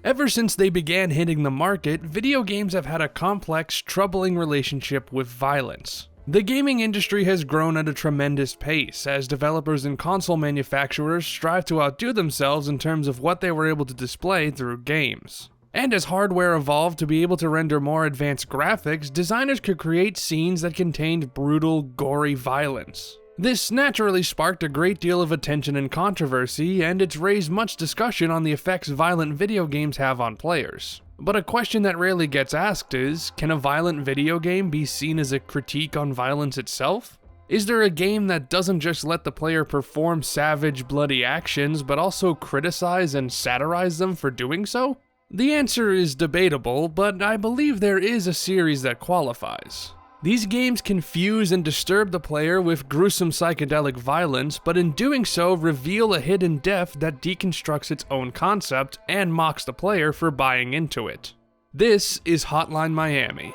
Ever since they began hitting the market, video games have had a complex, troubling relationship with violence. The gaming industry has grown at a tremendous pace, as developers and console manufacturers strive to outdo themselves in terms of what they were able to display through games. And as hardware evolved to be able to render more advanced graphics, designers could create scenes that contained brutal, gory violence. This naturally sparked a great deal of attention and controversy, and it's raised much discussion on the effects violent video games have on players. But a question that rarely gets asked is, can a violent video game be seen as a critique on violence itself? Is there a game that doesn't just let the player perform savage, bloody actions, but also criticize and satirize them for doing so? The answer is debatable, but I believe there is a series that qualifies. These games confuse and disturb the player with gruesome psychedelic violence, but in doing so reveal a hidden depth that deconstructs its own concept and mocks the player for buying into it. This is Hotline Miami.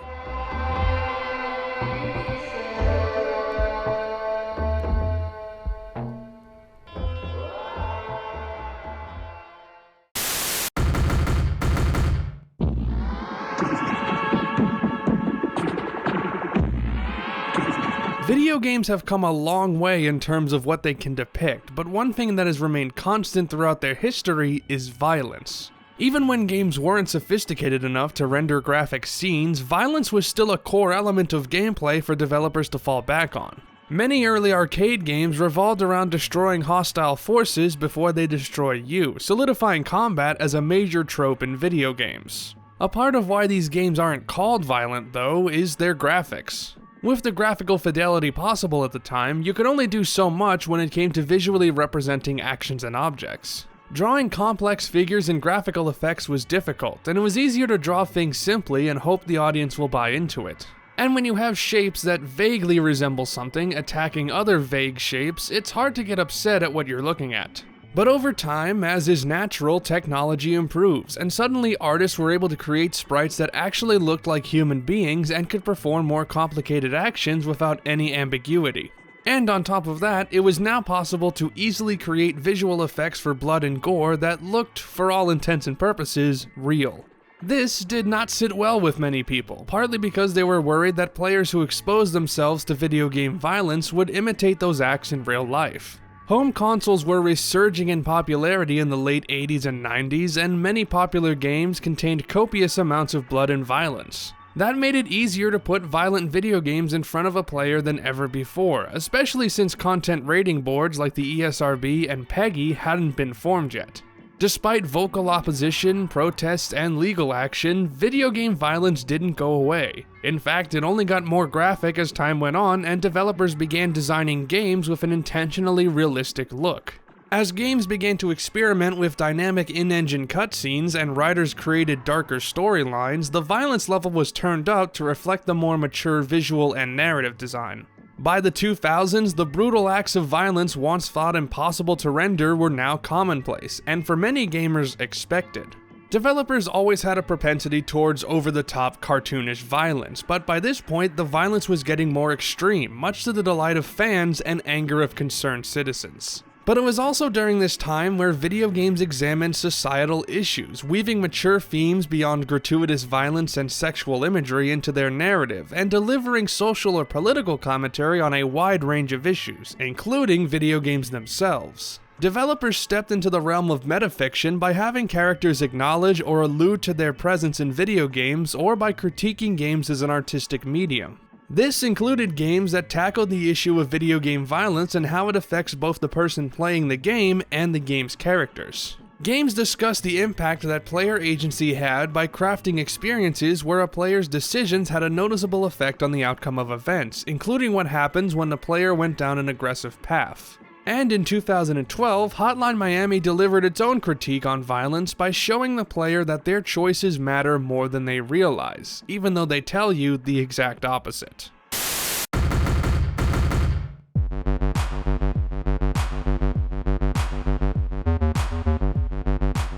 Video games have come a long way in terms of what they can depict, but one thing that has remained constant throughout their history is violence. Even when games weren't sophisticated enough to render graphic scenes, violence was still a core element of gameplay for developers to fall back on. Many early arcade games revolved around destroying hostile forces before they destroy you, solidifying combat as a major trope in video games. A part of why these games aren't called violent, though, is their graphics. With the graphical fidelity possible at the time, you could only do so much when it came to visually representing actions and objects. Drawing complex figures and graphical effects was difficult, and it was easier to draw things simply and hope the audience will buy into it. And when you have shapes that vaguely resemble something attacking other vague shapes, it's hard to get upset at what you're looking at. But over time, as is natural, technology improves, and suddenly artists were able to create sprites that actually looked like human beings and could perform more complicated actions without any ambiguity. And on top of that, it was now possible to easily create visual effects for blood and gore that looked, for all intents and purposes, real. This did not sit well with many people, partly because they were worried that players who exposed themselves to video game violence would imitate those acts in real life. Home consoles were resurging in popularity in the late 80s and 90s, and many popular games contained copious amounts of blood and violence. That made it easier to put violent video games in front of a player than ever before, especially since content rating boards like the ESRB and PEGI hadn't been formed yet. Despite vocal opposition, protests, and legal action, video game violence didn't go away. In fact, it only got more graphic as time went on and developers began designing games with an intentionally realistic look. As games began to experiment with dynamic in-engine cutscenes and writers created darker storylines, the violence level was turned up to reflect the more mature visual and narrative design. By the 2000s, the brutal acts of violence once thought impossible to render were now commonplace, and for many gamers, expected. Developers always had a propensity towards over-the-top cartoonish violence, but by this point, the violence was getting more extreme, much to the delight of fans and anger of concerned citizens. But it was also during this time where video games examined societal issues, weaving mature themes beyond gratuitous violence and sexual imagery into their narrative, and delivering social or political commentary on a wide range of issues, including video games themselves. Developers stepped into the realm of metafiction by having characters acknowledge or allude to their presence in video games, or by critiquing games as an artistic medium. This included games that tackled the issue of video game violence and how it affects both the person playing the game and the game's characters. Games discussed the impact that player agency had by crafting experiences where a player's decisions had a noticeable effect on the outcome of events, including what happens when the player went down an aggressive path. And in 2012, Hotline Miami delivered its own critique on violence by showing the player that their choices matter more than they realize, even though they tell you the exact opposite.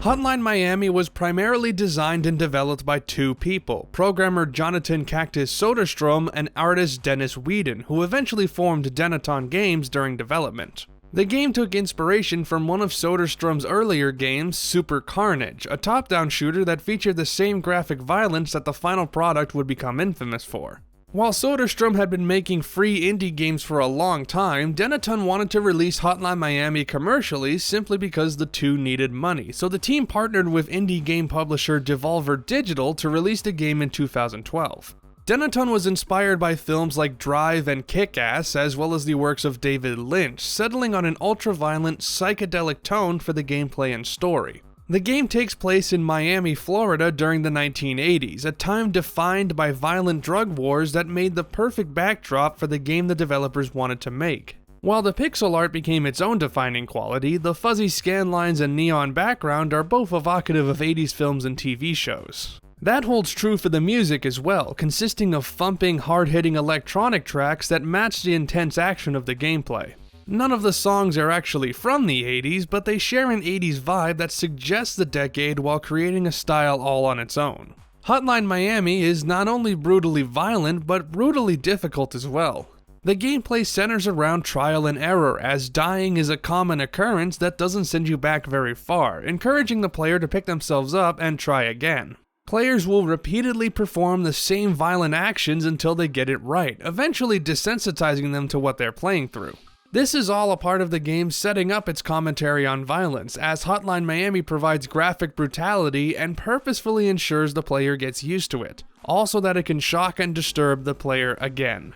Hotline Miami was primarily designed and developed by two people, programmer Jonathan Cactus Soderstrom and artist Dennis Whedon, who eventually formed Denaton Games during development. The game took inspiration from one of Soderstrom's earlier games, Super Carnage, a top-down shooter that featured the same graphic violence that the final product would become infamous for. While Soderstrom had been making free indie games for a long time, Dennaton wanted to release Hotline Miami commercially simply because the two needed money, so the team partnered with indie game publisher Devolver Digital to release the game in 2012. Dennaton was inspired by films like Drive and Kick-Ass, as well as the works of David Lynch, settling on an ultra-violent, psychedelic tone for the gameplay and story. The game takes place in Miami, Florida during the 1980s, a time defined by violent drug wars that made the perfect backdrop for the game the developers wanted to make. While the pixel art became its own defining quality, the fuzzy scanlines and neon background are both evocative of 80s films and TV shows. That holds true for the music as well, consisting of thumping, hard-hitting electronic tracks that match the intense action of the gameplay. None of the songs are actually from the 80s, but they share an 80s vibe that suggests the decade while creating a style all on its own. Hotline Miami is not only brutally violent, but brutally difficult as well. The gameplay centers around trial and error, as dying is a common occurrence that doesn't send you back very far, encouraging the player to pick themselves up and try again. Players will repeatedly perform the same violent actions until they get it right, eventually desensitizing them to what they're playing through. This is all a part of the game setting up its commentary on violence, as Hotline Miami provides graphic brutality and purposefully ensures the player gets used to it, all so that it can shock and disturb the player again.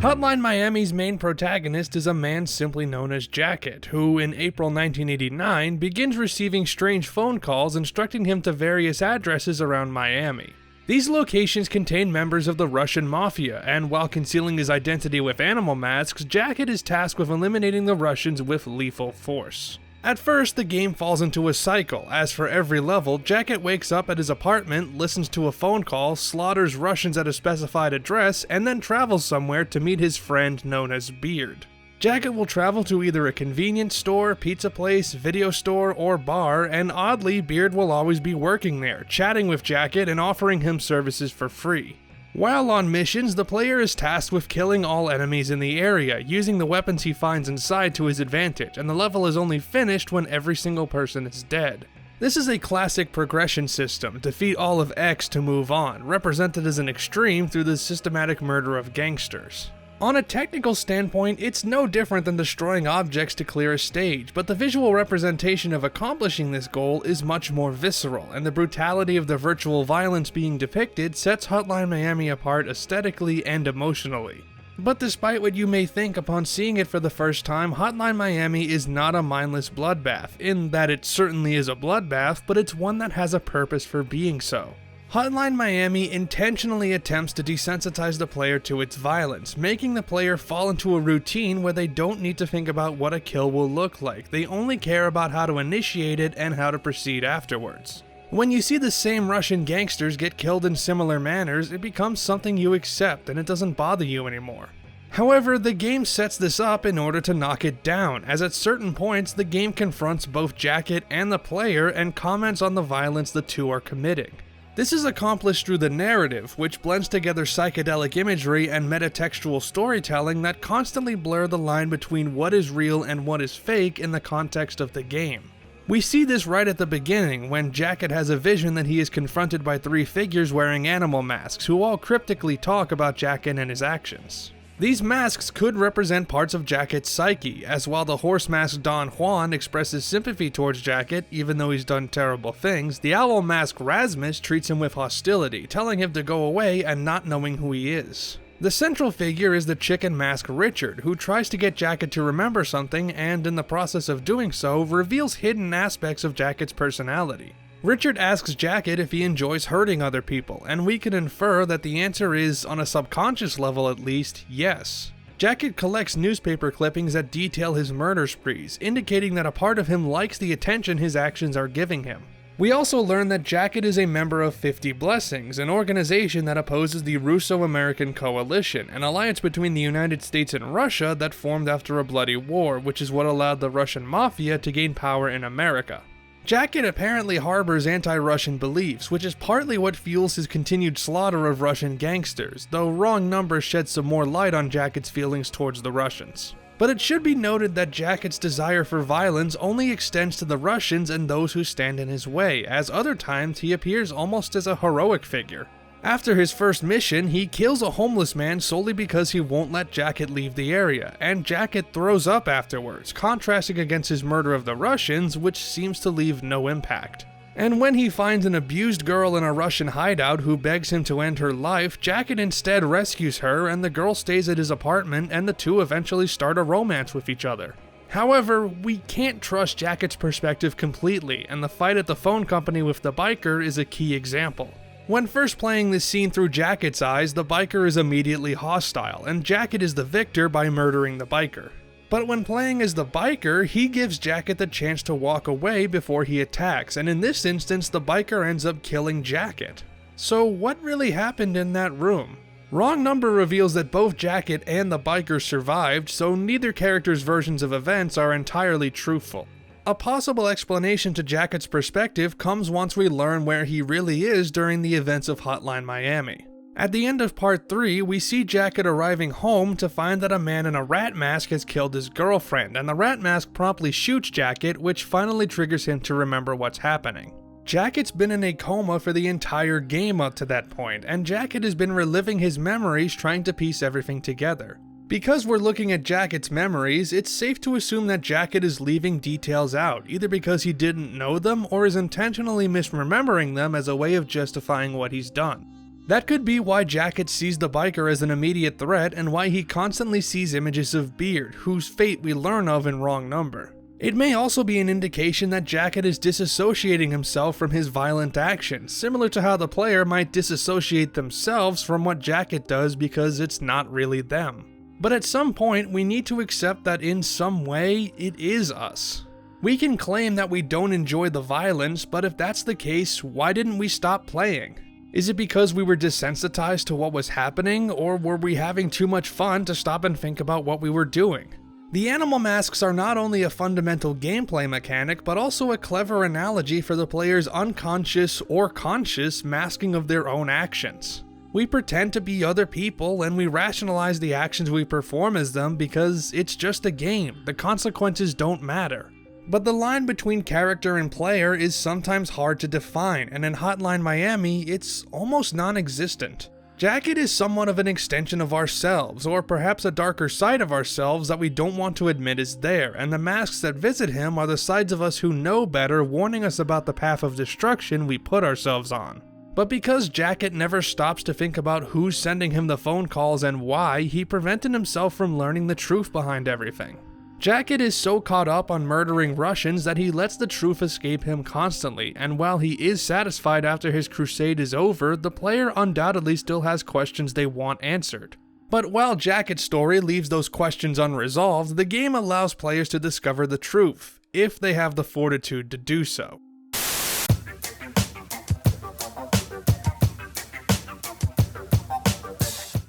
Hotline Miami's main protagonist is a man simply known as Jacket, who in April 1989 begins receiving strange phone calls instructing him to various addresses around Miami. These locations contain members of the Russian Mafia, and while concealing his identity with animal masks, Jacket is tasked with eliminating the Russians with lethal force. At first, the game falls into a cycle, as for every level, Jacket wakes up at his apartment, listens to a phone call, slaughters Russians at a specified address, and then travels somewhere to meet his friend known as Beard. Jacket will travel to either a convenience store, pizza place, video store, or bar, and oddly, Beard will always be working there, chatting with Jacket and offering him services for free. While on missions, the player is tasked with killing all enemies in the area, using the weapons he finds inside to his advantage, and the level is only finished when every single person is dead. This is a classic progression system, defeat all of X to move on, represented as an extreme through the systematic murder of gangsters. On a technical standpoint, it's no different than destroying objects to clear a stage, but the visual representation of accomplishing this goal is much more visceral, and the brutality of the virtual violence being depicted sets Hotline Miami apart aesthetically and emotionally. But despite what you may think upon seeing it for the first time, Hotline Miami is not a mindless bloodbath, in that it certainly is a bloodbath, but it's one that has a purpose for being so. Hotline Miami intentionally attempts to desensitize the player to its violence, making the player fall into a routine where they don't need to think about what a kill will look like, they only care about how to initiate it and how to proceed afterwards. When you see the same Russian gangsters get killed in similar manners, it becomes something you accept and it doesn't bother you anymore. However, the game sets this up in order to knock it down, as at certain points the game confronts both Jacket and the player and comments on the violence the two are committing. This is accomplished through the narrative, which blends together psychedelic imagery and metatextual storytelling that constantly blur the line between what is real and what is fake in the context of the game. We see this right at the beginning, when Jacket has a vision that he is confronted by three figures wearing animal masks, who all cryptically talk about Jacket and his actions. These masks could represent parts of Jacket's psyche, as while the horse mask Don Juan expresses sympathy towards Jacket even though he's done terrible things, the owl mask Rasmus treats him with hostility, telling him to go away and not knowing who he is. The central figure is the chicken mask Richard, who tries to get Jacket to remember something and, in the process of doing so, reveals hidden aspects of Jacket's personality. Richard asks Jacket if he enjoys hurting other people, and we can infer that the answer is, on a subconscious level at least, yes. Jacket collects newspaper clippings that detail his murder sprees, indicating that a part of him likes the attention his actions are giving him. We also learn that Jacket is a member of 50 Blessings, an organization that opposes the Russo-American Coalition, an alliance between the United States and Russia that formed after a bloody war, which is what allowed the Russian Mafia to gain power in America. Jacket apparently harbors anti-Russian beliefs, which is partly what fuels his continued slaughter of Russian gangsters, though Wrong Number sheds some more light on Jacket's feelings towards the Russians. But it should be noted that Jacket's desire for violence only extends to the Russians and those who stand in his way, as other times he appears almost as a heroic figure. After his first mission, he kills a homeless man solely because he won't let Jacket leave the area, and Jacket throws up afterwards, contrasting against his murder of the Russians, which seems to leave no impact. And when he finds an abused girl in a Russian hideout who begs him to end her life, Jacket instead rescues her, and the girl stays at his apartment, and the two eventually start a romance with each other. However, we can't trust Jacket's perspective completely, and the fight at the phone company with the biker is a key example. When first playing this scene through Jacket's eyes, the biker is immediately hostile, and Jacket is the victor by murdering the biker. But when playing as the biker, he gives Jacket the chance to walk away before he attacks, and in this instance, the biker ends up killing Jacket. So what really happened in that room? Wrong Number reveals that both Jacket and the biker survived, so neither character's versions of events are entirely truthful. A possible explanation to Jacket's perspective comes once we learn where he really is during the events of Hotline Miami. At the end of Part 3, we see Jacket arriving home to find that a man in a rat mask has killed his girlfriend, and the rat mask promptly shoots Jacket, which finally triggers him to remember what's happening. Jacket's been in a coma for the entire game up to that point, and Jacket has been reliving his memories trying to piece everything together. Because we're looking at Jacket's memories, it's safe to assume that Jacket is leaving details out, either because he didn't know them or is intentionally misremembering them as a way of justifying what he's done. That could be why Jacket sees the biker as an immediate threat and why he constantly sees images of Beard, whose fate we learn of in Wrong Number. It may also be an indication that Jacket is disassociating himself from his violent actions, similar to how the player might disassociate themselves from what Jacket does because it's not really them. But at some point, we need to accept that in some way, it is us. We can claim that we don't enjoy the violence, but if that's the case, why didn't we stop playing? Is it because we were desensitized to what was happening, or were we having too much fun to stop and think about what we were doing? The animal masks are not only a fundamental gameplay mechanic, but also a clever analogy for the player's unconscious or conscious masking of their own actions. We pretend to be other people, and we rationalize the actions we perform as them because it's just a game, the consequences don't matter. But the line between character and player is sometimes hard to define, and in Hotline Miami, it's almost non-existent. Jacket is somewhat of an extension of ourselves, or perhaps a darker side of ourselves that we don't want to admit is there, and the masks that visit him are the sides of us who know better, warning us about the path of destruction we put ourselves on. But because Jacket never stops to think about who's sending him the phone calls and why, he prevented himself from learning the truth behind everything. Jacket is so caught up on murdering Russians that he lets the truth escape him constantly, and while he is satisfied after his crusade is over, the player undoubtedly still has questions they want answered. But while Jacket's story leaves those questions unresolved, the game allows players to discover the truth, if they have the fortitude to do so.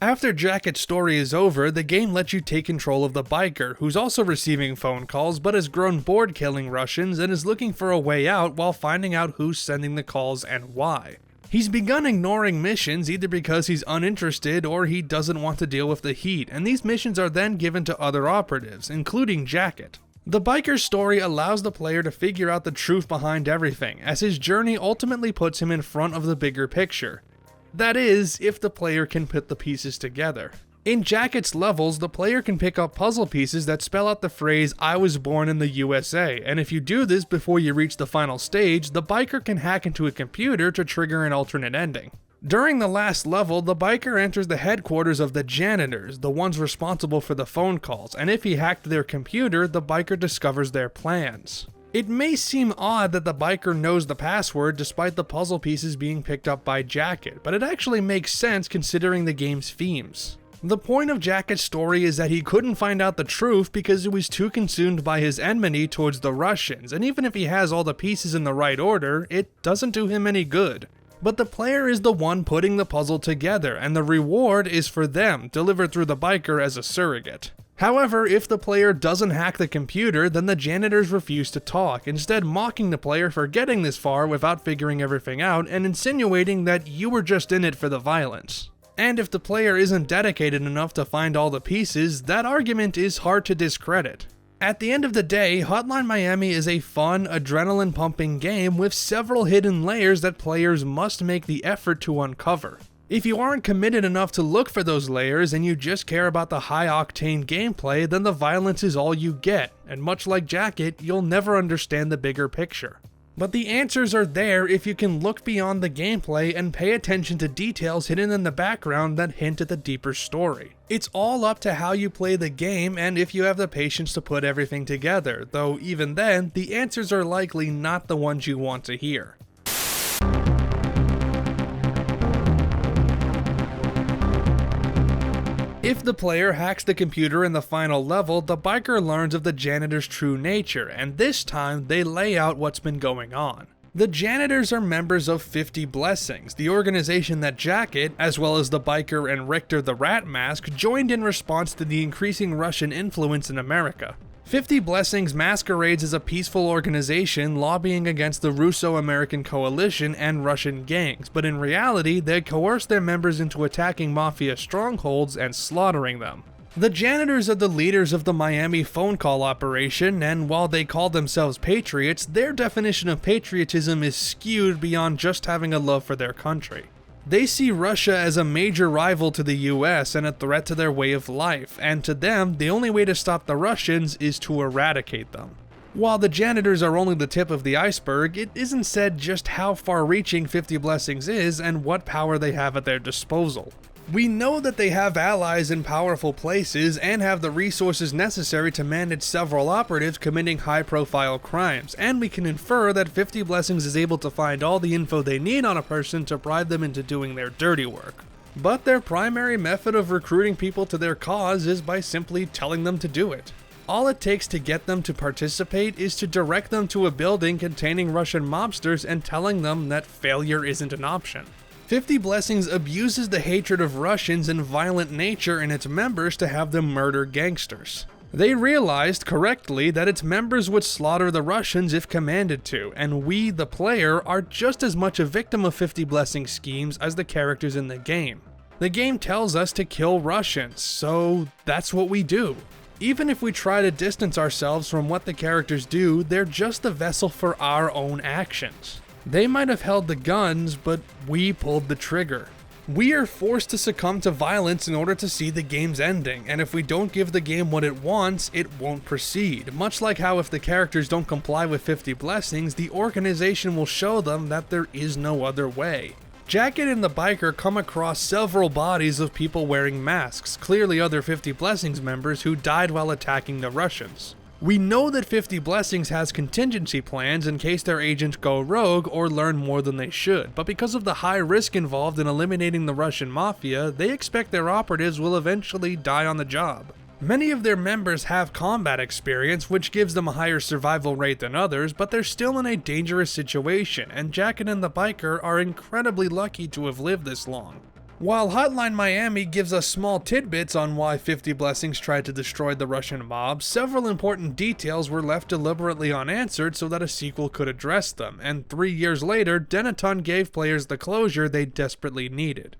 After Jacket's story is over, the game lets you take control of the biker, who's also receiving phone calls but has grown bored killing Russians and is looking for a way out while finding out who's sending the calls and why. He's begun ignoring missions either because he's uninterested or he doesn't want to deal with the heat, and these missions are then given to other operatives, including Jacket. The biker's story allows the player to figure out the truth behind everything, as his journey ultimately puts him in front of the bigger picture. That is, if the player can put the pieces together. In Jacket's levels, the player can pick up puzzle pieces that spell out the phrase, "I was born in the USA," and if you do this before you reach the final stage, the biker can hack into a computer to trigger an alternate ending. During the last level, the biker enters the headquarters of the janitors, the ones responsible for the phone calls, and if he hacked their computer, the biker discovers their plans. It may seem odd that the biker knows the password despite the puzzle pieces being picked up by Jacket, but it actually makes sense considering the game's themes. The point of Jacket's story is that he couldn't find out the truth because he was too consumed by his enmity towards the Russians, and even if he has all the pieces in the right order, it doesn't do him any good. But the player is the one putting the puzzle together, and the reward is for them, delivered through the biker as a surrogate. However, if the player doesn't hack the computer, then the janitors refuse to talk, instead mocking the player for getting this far without figuring everything out and insinuating that you were just in it for the violence. And if the player isn't dedicated enough to find all the pieces, that argument is hard to discredit. At the end of the day, Hotline Miami is a fun, adrenaline-pumping game with several hidden layers that players must make the effort to uncover. If you aren't committed enough to look for those layers and you just care about the high-octane gameplay, then the violence is all you get, and much like Jacket, you'll never understand the bigger picture. But the answers are there if you can look beyond the gameplay and pay attention to details hidden in the background that hint at the deeper story. It's all up to how you play the game and if you have the patience to put everything together, though even then, the answers are likely not the ones you want to hear. If the player hacks the computer in the final level, the biker learns of the janitor's true nature, and this time they lay out what's been going on. The janitors are members of 50 Blessings, the organization that Jacket, as well as the biker and Richter the Rat Mask, joined in response to the increasing Russian influence in America. 50 Blessings masquerades as a peaceful organization lobbying against the Russo-American coalition and Russian gangs, but in reality, they coerce their members into attacking mafia strongholds and slaughtering them. The janitors are the leaders of the Miami phone call operation, and while they call themselves patriots, their definition of patriotism is skewed beyond just having a love for their country. They see Russia as a major rival to the US and a threat to their way of life, and to them, the only way to stop the Russians is to eradicate them. While the janitors are only the tip of the iceberg, it isn't said just how far-reaching 50 Blessings is and what power they have at their disposal. We know that they have allies in powerful places and have the resources necessary to manage several operatives committing high-profile crimes, and we can infer that 50 Blessings is able to find all the info they need on a person to bribe them into doing their dirty work. But their primary method of recruiting people to their cause is by simply telling them to do it. All it takes to get them to participate is to direct them to a building containing Russian mobsters and telling them that failure isn't an option. 50 Blessings abuses the hatred of Russians and violent nature in its members to have them murder gangsters. They realized correctly that its members would slaughter the Russians if commanded to, and we, the player, are just as much a victim of 50 Blessings schemes as the characters in the game. The game tells us to kill Russians, so that's what we do. Even if we try to distance ourselves from what the characters do, they're just the vessel for our own actions. They might have held the guns, but we pulled the trigger. We are forced to succumb to violence in order to see the game's ending, and if we don't give the game what it wants, it won't proceed. Much like how if the characters don't comply with 50 Blessings, the organization will show them that there is no other way. Jacket and the biker come across several bodies of people wearing masks, clearly other 50 Blessings members who died while attacking the Russians. We know that 50 Blessings has contingency plans in case their agents go rogue or learn more than they should, but because of the high risk involved in eliminating the Russian mafia, they expect their operatives will eventually die on the job. Many of their members have combat experience, which gives them a higher survival rate than others, but they're still in a dangerous situation, and Jacket and the biker are incredibly lucky to have lived this long. While Hotline Miami gives us small tidbits on why 50 Blessings tried to destroy the Russian mob, several important details were left deliberately unanswered so that a sequel could address them, and 3 years later, Dennaton gave players the closure they desperately needed.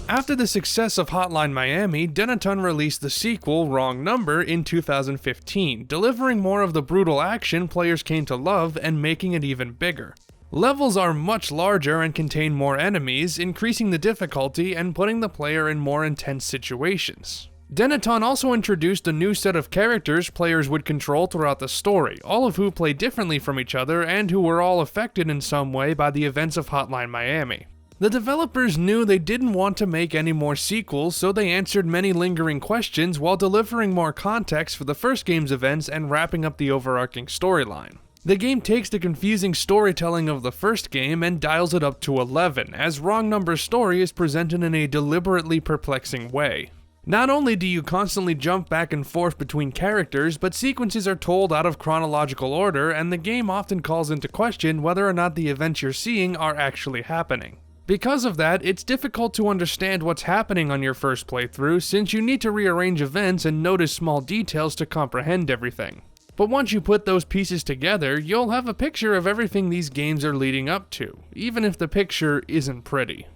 After the success of Hotline Miami, Dennaton released the sequel, Wrong Number, in 2015, delivering more of the brutal action players came to love and making it even bigger. Levels are much larger and contain more enemies, increasing the difficulty and putting the player in more intense situations. Dennaton also introduced a new set of characters players would control throughout the story, all of who play differently from each other and who were all affected in some way by the events of Hotline Miami. The developers knew they didn't want to make any more sequels, so they answered many lingering questions while delivering more context for the first game's events and wrapping up the overarching storyline. The game takes the confusing storytelling of the first game and dials it up to 11, as Wrong Number's story is presented in a deliberately perplexing way. Not only do you constantly jump back and forth between characters, but sequences are told out of chronological order, and the game often calls into question whether or not the events you're seeing are actually happening. Because of that, it's difficult to understand what's happening on your first playthrough, since you need to rearrange events and notice small details to comprehend everything. But once you put those pieces together, you'll have a picture of everything these games are leading up to, even if the picture isn't pretty.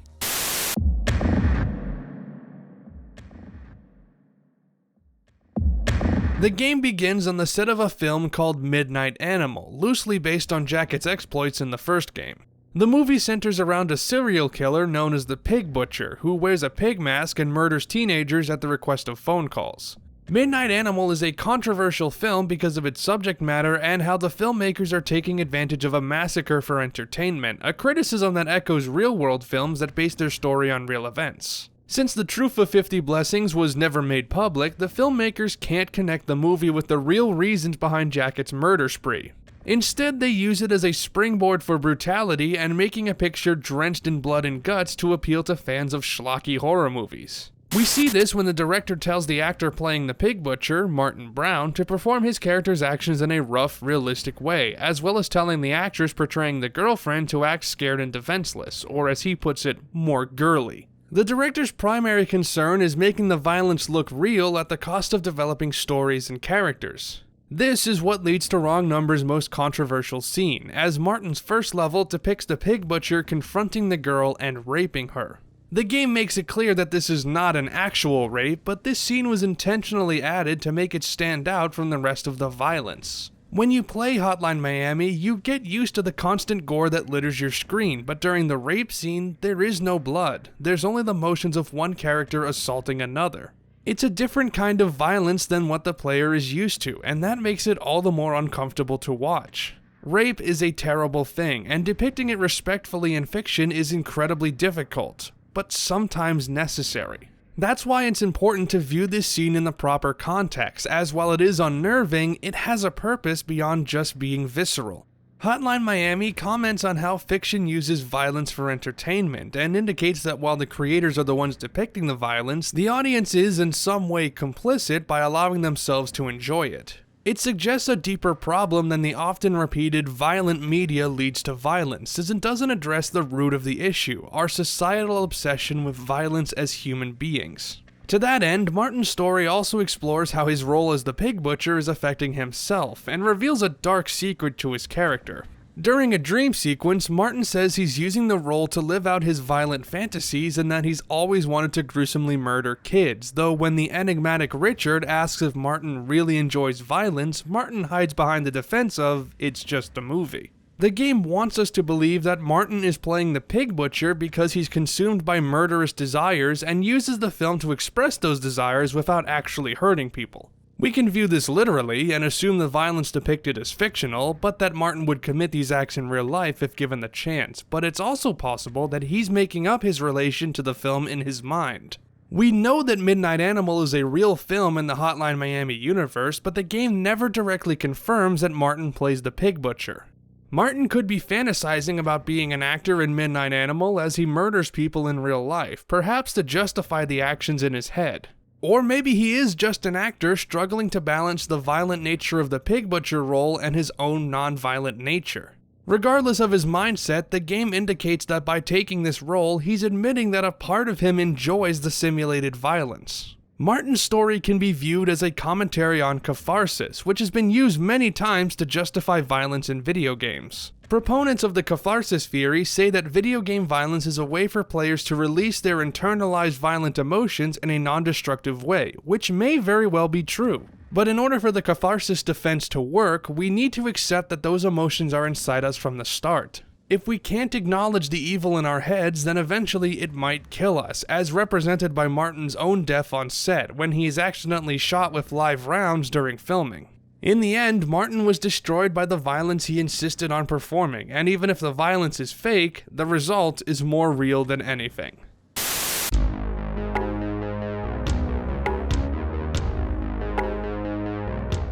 The game begins on the set of a film called Midnight Animal, loosely based on Jacket's exploits in the first game. The movie centers around a serial killer known as the Pig Butcher, who wears a pig mask and murders teenagers at the request of phone calls. Midnight Animal is a controversial film because of its subject matter and how the filmmakers are taking advantage of a massacre for entertainment, a criticism that echoes real-world films that base their story on real events. Since the truth of 50 Blessings was never made public, the filmmakers can't connect the movie with the real reasons behind Jacket's murder spree. Instead, they use it as a springboard for brutality and making a picture drenched in blood and guts to appeal to fans of schlocky horror movies. We see this when the director tells the actor playing the Pig Butcher, Martin Brown, to perform his character's actions in a rough, realistic way, as well as telling the actress portraying the girlfriend to act scared and defenseless, or as he puts it, more girly. The director's primary concern is making the violence look real at the cost of developing stories and characters. This is what leads to Wrong Number's most controversial scene, as Martin's first level depicts the Pig Butcher confronting the girl and raping her. The game makes it clear that this is not an actual rape, but this scene was intentionally added to make it stand out from the rest of the violence. When you play Hotline Miami, you get used to the constant gore that litters your screen, but during the rape scene, there is no blood. There's only the motions of one character assaulting another. It's a different kind of violence than what the player is used to, and that makes it all the more uncomfortable to watch. Rape is a terrible thing, and depicting it respectfully in fiction is incredibly difficult, but sometimes necessary. That's why it's important to view this scene in the proper context, as while it is unnerving, it has a purpose beyond just being visceral. Hotline Miami comments on how fiction uses violence for entertainment, and indicates that while the creators are the ones depicting the violence, the audience is in some way complicit by allowing themselves to enjoy it. It suggests a deeper problem than the often repeated violent media leads to violence, as it doesn't address the root of the issue, our societal obsession with violence as human beings. To that end, Martin's story also explores how his role as the Pig Butcher is affecting himself, and reveals a dark secret to his character. During a dream sequence, Martin says he's using the role to live out his violent fantasies and that he's always wanted to gruesomely murder kids, though when the enigmatic Richard asks if Martin really enjoys violence, Martin hides behind the defense of, "It's just a movie." The game wants us to believe that Martin is playing the Pig Butcher because he's consumed by murderous desires and uses the film to express those desires without actually hurting people. We can view this literally and assume the violence depicted is fictional, but that Martin would commit these acts in real life if given the chance, but it's also possible that he's making up his relation to the film in his mind. We know that Midnight Animal is a real film in the Hotline Miami universe, but the game never directly confirms that Martin plays the Pig Butcher. Martin could be fantasizing about being an actor in Midnight Animal as he murders people in real life, perhaps to justify the actions in his head. Or maybe he is just an actor struggling to balance the violent nature of the Pig Butcher role and his own non-violent nature. Regardless of his mindset, the game indicates that by taking this role, he's admitting that a part of him enjoys the simulated violence. Martin's story can be viewed as a commentary on catharsis, which has been used many times to justify violence in video games. Proponents of the catharsis theory say that video game violence is a way for players to release their internalized violent emotions in a non-destructive way, which may very well be true. But in order for the catharsis defense to work, we need to accept that those emotions are inside us from the start. If we can't acknowledge the evil in our heads, then eventually it might kill us, as represented by Martin's own death on set, when he is accidentally shot with live rounds during filming. In the end, Martin was destroyed by the violence he insisted on performing, and even if the violence is fake, the result is more real than anything.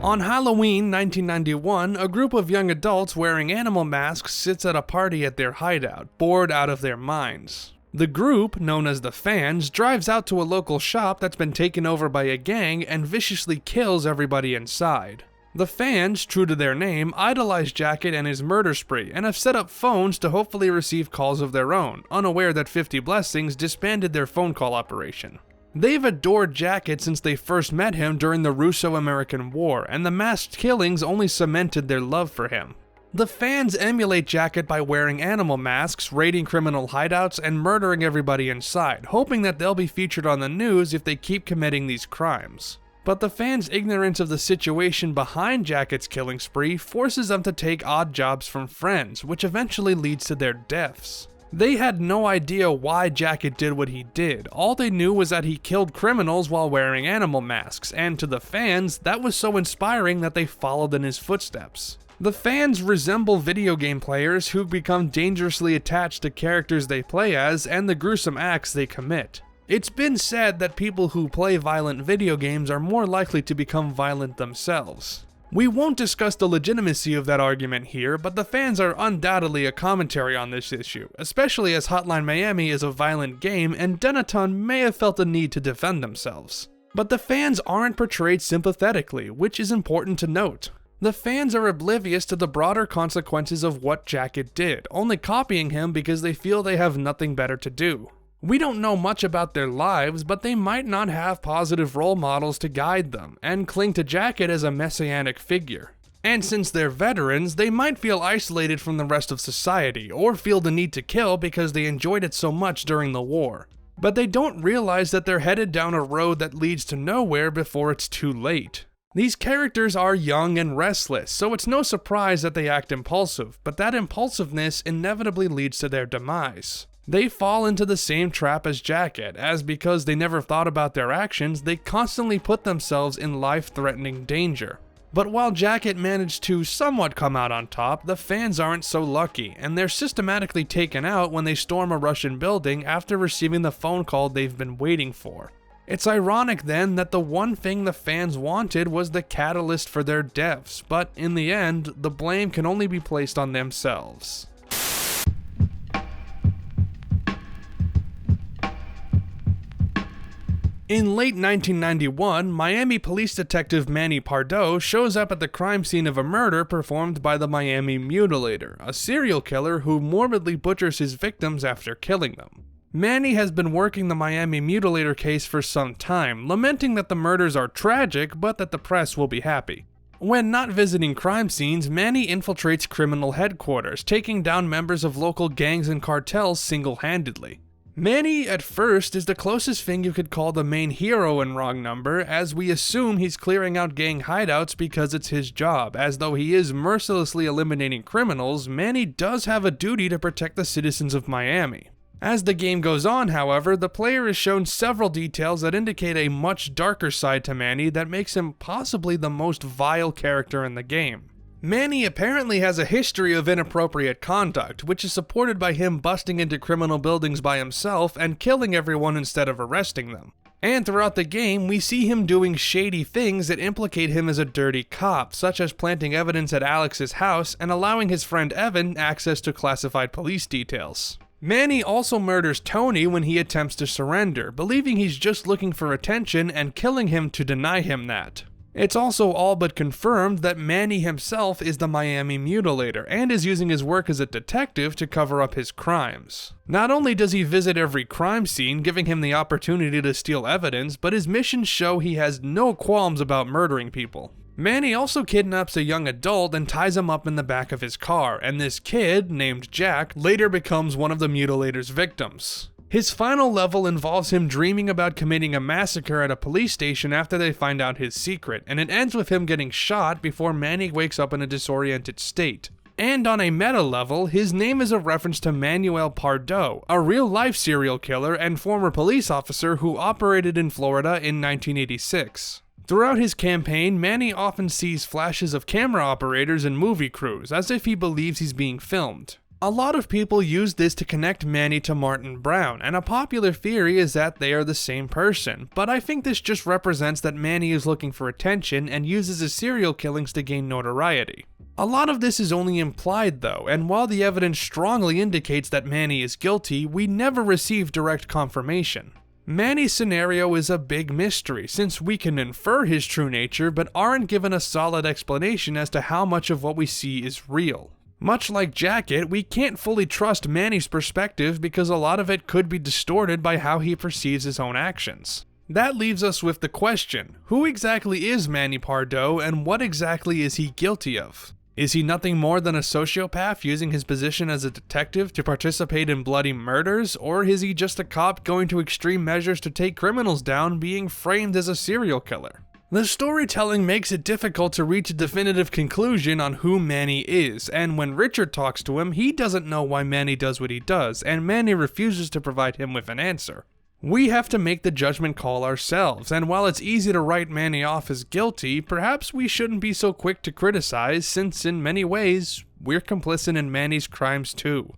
On Halloween 1991, a group of young adults wearing animal masks sits at a party at their hideout, bored out of their minds. The group, known as the Fans, drives out to a local shop that's been taken over by a gang and viciously kills everybody inside. The Fans, true to their name, idolize Jacket and his murder spree and have set up phones to hopefully receive calls of their own, unaware that 50 Blessings disbanded their phone call operation. They've adored Jacket since they first met him during the Russo-American War, and the masked killings only cemented their love for him. The Fans emulate Jacket by wearing animal masks, raiding criminal hideouts, and murdering everybody inside, hoping that they'll be featured on the news if they keep committing these crimes. But the Fans' ignorance of the situation behind Jacket's killing spree forces them to take odd jobs from friends, which eventually leads to their deaths. They had no idea why Jacket did what he did. All they knew was that he killed criminals while wearing animal masks, and to the Fans, that was so inspiring that they followed in his footsteps. The Fans resemble video game players who've become dangerously attached to characters they play as and the gruesome acts they commit. It's been said that people who play violent video games are more likely to become violent themselves. We won't discuss the legitimacy of that argument here, but the Fans are undoubtedly a commentary on this issue, especially as Hotline Miami is a violent game and Dennaton may have felt a need to defend themselves. But the Fans aren't portrayed sympathetically, which is important to note. The Fans are oblivious to the broader consequences of what Jacket did, only copying him because they feel they have nothing better to do. We don't know much about their lives, but they might not have positive role models to guide them, and cling to Jacket as a messianic figure. And since they're veterans, they might feel isolated from the rest of society, or feel the need to kill because they enjoyed it so much during the war. But they don't realize that they're headed down a road that leads to nowhere before it's too late. These characters are young and restless, so it's no surprise that they act impulsive, but that impulsiveness inevitably leads to their demise. They fall into the same trap as Jacket, as because they never thought about their actions, they constantly put themselves in life-threatening danger. But while Jacket managed to somewhat come out on top, the Fans aren't so lucky, and they're systematically taken out when they storm a Russian building after receiving the phone call they've been waiting for. It's ironic then that the one thing the Fans wanted was the catalyst for their deaths, but in the end, the blame can only be placed on themselves. In late 1991, Miami police detective Manny Pardo shows up at the crime scene of a murder performed by the Miami Mutilator, a serial killer who morbidly butchers his victims after killing them. Manny has been working the Miami Mutilator case for some time, lamenting that the murders are tragic, but that the press will be happy. When not visiting crime scenes, Manny infiltrates criminal headquarters, taking down members of local gangs and cartels single-handedly. Manny, at first, is the closest thing you could call the main hero in Wrong Number, as we assume he's clearing out gang hideouts because it's his job. As though he is mercilessly eliminating criminals, Manny does have a duty to protect the citizens of Miami. As the game goes on, however, the player is shown several details that indicate a much darker side to Manny that makes him possibly the most vile character in the game. Manny apparently has a history of inappropriate conduct, which is supported by him busting into criminal buildings by himself and killing everyone instead of arresting them. And throughout the game, we see him doing shady things that implicate him as a dirty cop, such as planting evidence at Alex's house and allowing his friend Evan access to classified police details. Manny also murders Tony when he attempts to surrender, believing he's just looking for attention and killing him to deny him that. It's also all but confirmed that Manny himself is the Miami Mutilator and is using his work as a detective to cover up his crimes. Not only does he visit every crime scene, giving him the opportunity to steal evidence, but his missions show he has no qualms about murdering people. Manny also kidnaps a young adult and ties him up in the back of his car, and this kid, named Jack, later becomes one of the Mutilator's victims. His final level involves him dreaming about committing a massacre at a police station after they find out his secret, and it ends with him getting shot before Manny wakes up in a disoriented state. And on a meta level, his name is a reference to Manuel Pardo, a real-life serial killer and former police officer who operated in Florida in 1986. Throughout his campaign, Manny often sees flashes of camera operators and movie crews, as if he believes he's being filmed. A lot of people use this to connect Manny to Martin Brown, and a popular theory is that they are the same person, but I think this just represents that Manny is looking for attention and uses his serial killings to gain notoriety. A lot of this is only implied though, and while the evidence strongly indicates that Manny is guilty, we never receive direct confirmation. Manny's scenario is a big mystery, since we can infer his true nature but aren't given a solid explanation as to how much of what we see is real. Much like Jacket, we can't fully trust Manny's perspective because a lot of it could be distorted by how he perceives his own actions. That leaves us with the question, who exactly is Manny Pardo and what exactly is he guilty of? Is he nothing more than a sociopath using his position as a detective to participate in bloody murders, or is he just a cop going to extreme measures to take criminals down, being framed as a serial killer? The storytelling makes it difficult to reach a definitive conclusion on who Manny is, and when Richard talks to him, he doesn't know why Manny does what he does, and Manny refuses to provide him with an answer. We have to make the judgment call ourselves, and while it's easy to write Manny off as guilty, perhaps we shouldn't be so quick to criticize, since in many ways, we're complicit in Manny's crimes too.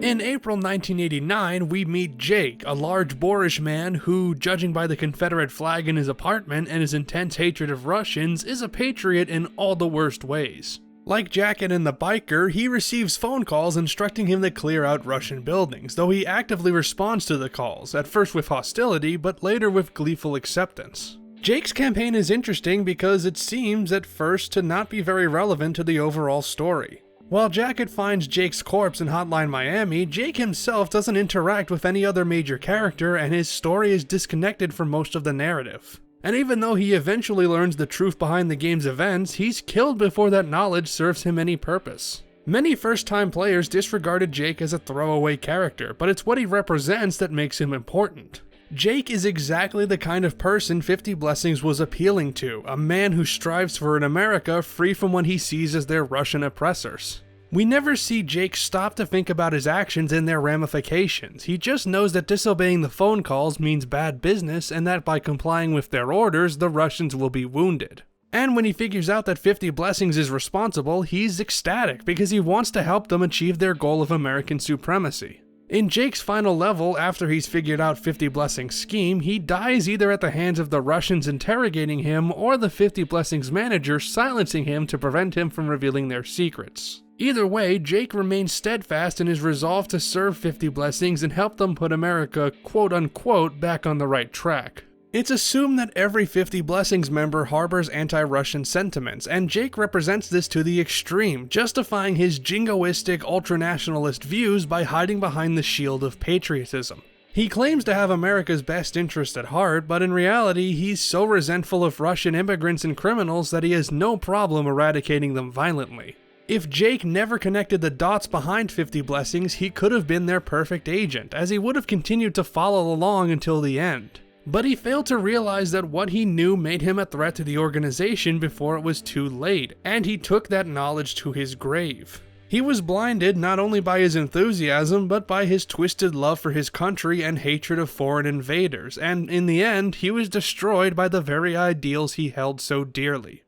In April 1989, we meet Jake, a large boorish man who, judging by the Confederate flag in his apartment and his intense hatred of Russians, is a patriot in all the worst ways. Like Jacket and the biker, he receives phone calls instructing him to clear out Russian buildings, though he actively responds to the calls, at first with hostility, but later with gleeful acceptance. Jake's campaign is interesting because it seems at first to not be very relevant to the overall story. While Jacket finds Jake's corpse in Hotline Miami, Jake himself doesn't interact with any other major character and his story is disconnected from most of the narrative. And even though he eventually learns the truth behind the game's events, he's killed before that knowledge serves him any purpose. Many first-time players disregarded Jake as a throwaway character, but it's what he represents that makes him important. Jake is exactly the kind of person 50 Blessings was appealing to, a man who strives for an America free from what he sees as their Russian oppressors. We never see Jake stop to think about his actions and their ramifications. He just knows that disobeying the phone calls means bad business and that by complying with their orders, the Russians will be wounded. And when he figures out that 50 Blessings is responsible, he's ecstatic because he wants to help them achieve their goal of American supremacy. In Jake's final level, after he's figured out 50 Blessings' scheme, he dies either at the hands of the Russians interrogating him or the 50 Blessings manager silencing him to prevent him from revealing their secrets. Either way, Jake remains steadfast in his resolve to serve 50 Blessings and help them put America, quote-unquote, back on the right track. It's assumed that every 50 Blessings member harbors anti-Russian sentiments, and Jake represents this to the extreme, justifying his jingoistic, ultra-nationalist views by hiding behind the shield of patriotism. He claims to have America's best interest at heart, but in reality, he's so resentful of Russian immigrants and criminals that he has no problem eradicating them violently. If Jake never connected the dots behind 50 Blessings, he could have been their perfect agent, as he would have continued to follow along until the end. But he failed to realize that what he knew made him a threat to the organization before it was too late, and he took that knowledge to his grave. He was blinded not only by his enthusiasm, but by his twisted love for his country and hatred of foreign invaders, and in the end, he was destroyed by the very ideals he held so dearly.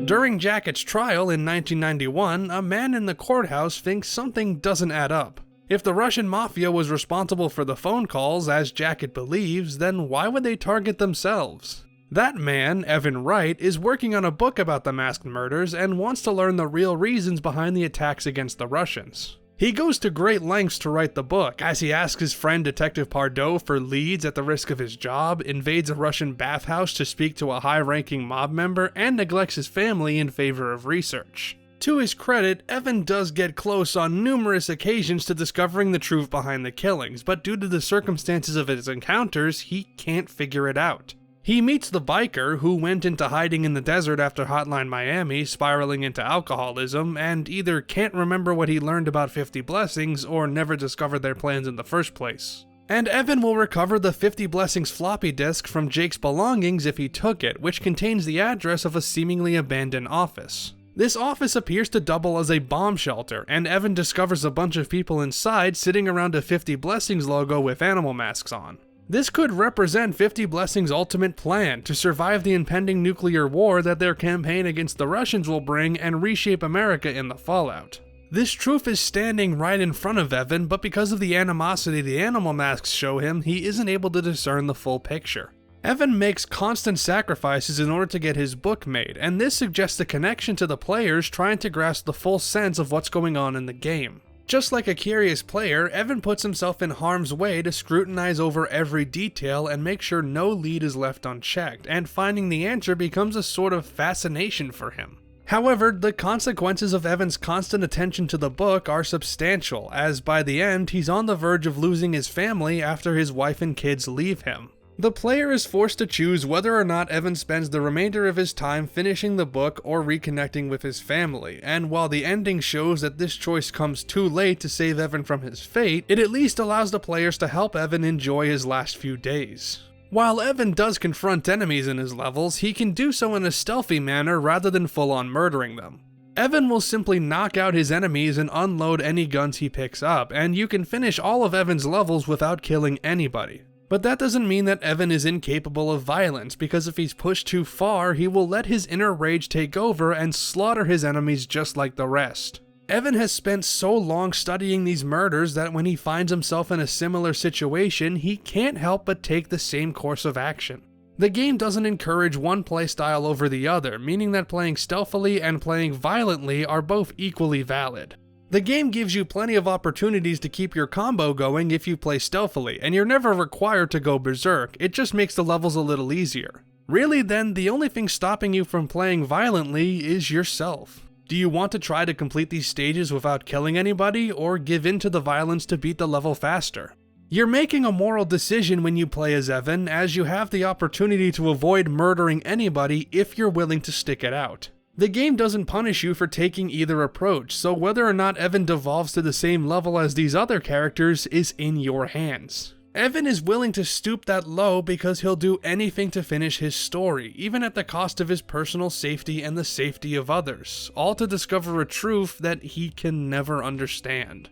During Jacket's trial in 1991, a man in the courthouse thinks something doesn't add up. If the Russian mafia was responsible for the phone calls, as Jacket believes, then why would they target themselves? That man, Evan Wright, is working on a book about the masked murders and wants to learn the real reasons behind the attacks against the Russians. He goes to great lengths to write the book, as he asks his friend Detective Pardo for leads at the risk of his job, invades a Russian bathhouse to speak to a high-ranking mob member, and neglects his family in favor of research. To his credit, Evan does get close on numerous occasions to discovering the truth behind the killings, but due to the circumstances of his encounters, he can't figure it out. He meets the biker who went into hiding in the desert after Hotline Miami, spiraling into alcoholism, and either can't remember what he learned about 50 Blessings or never discovered their plans in the first place. And Evan will recover the 50 Blessings floppy disk from Jake's belongings if he took it, which contains the address of a seemingly abandoned office. This office appears to double as a bomb shelter, and Evan discovers a bunch of people inside sitting around a 50 Blessings logo with animal masks on. This could represent 50 Blessings' ultimate plan to survive the impending nuclear war that their campaign against the Russians will bring and reshape America in the fallout. This truth is standing right in front of Evan, but because of the animosity the animal masks show him, he isn't able to discern the full picture. Evan makes constant sacrifices in order to get his book made, and this suggests a connection to the players trying to grasp the full sense of what's going on in the game. Just like a curious player, Evan puts himself in harm's way to scrutinize over every detail and make sure no lead is left unchecked, and finding the answer becomes a sort of fascination for him. However, the consequences of Evan's constant attention to the book are substantial, as by the end, he's on the verge of losing his family after his wife and kids leave him. The player is forced to choose whether or not Evan spends the remainder of his time finishing the book or reconnecting with his family, and while the ending shows that this choice comes too late to save Evan from his fate, it at least allows the players to help Evan enjoy his last few days. While Evan does confront enemies in his levels, he can do so in a stealthy manner rather than full-on murdering them. Evan will simply knock out his enemies and unload any guns he picks up, and you can finish all of Evan's levels without killing anybody. But that doesn't mean that Evan is incapable of violence, because if he's pushed too far, he will let his inner rage take over and slaughter his enemies just like the rest. Evan has spent so long studying these murders that when he finds himself in a similar situation, he can't help but take the same course of action. The game doesn't encourage one playstyle over the other, meaning that playing stealthily and playing violently are both equally valid. The game gives you plenty of opportunities to keep your combo going if you play stealthily, and you're never required to go berserk, it just makes the levels a little easier. Really then, the only thing stopping you from playing violently is yourself. Do you want to try to complete these stages without killing anybody, or give in to the violence to beat the level faster? You're making a moral decision when you play as Evan, as you have the opportunity to avoid murdering anybody if you're willing to stick it out. The game doesn't punish you for taking either approach, so whether or not Evan devolves to the same level as these other characters is in your hands. Evan is willing to stoop that low because he'll do anything to finish his story, even at the cost of his personal safety and the safety of others, all to discover a truth that he can never understand.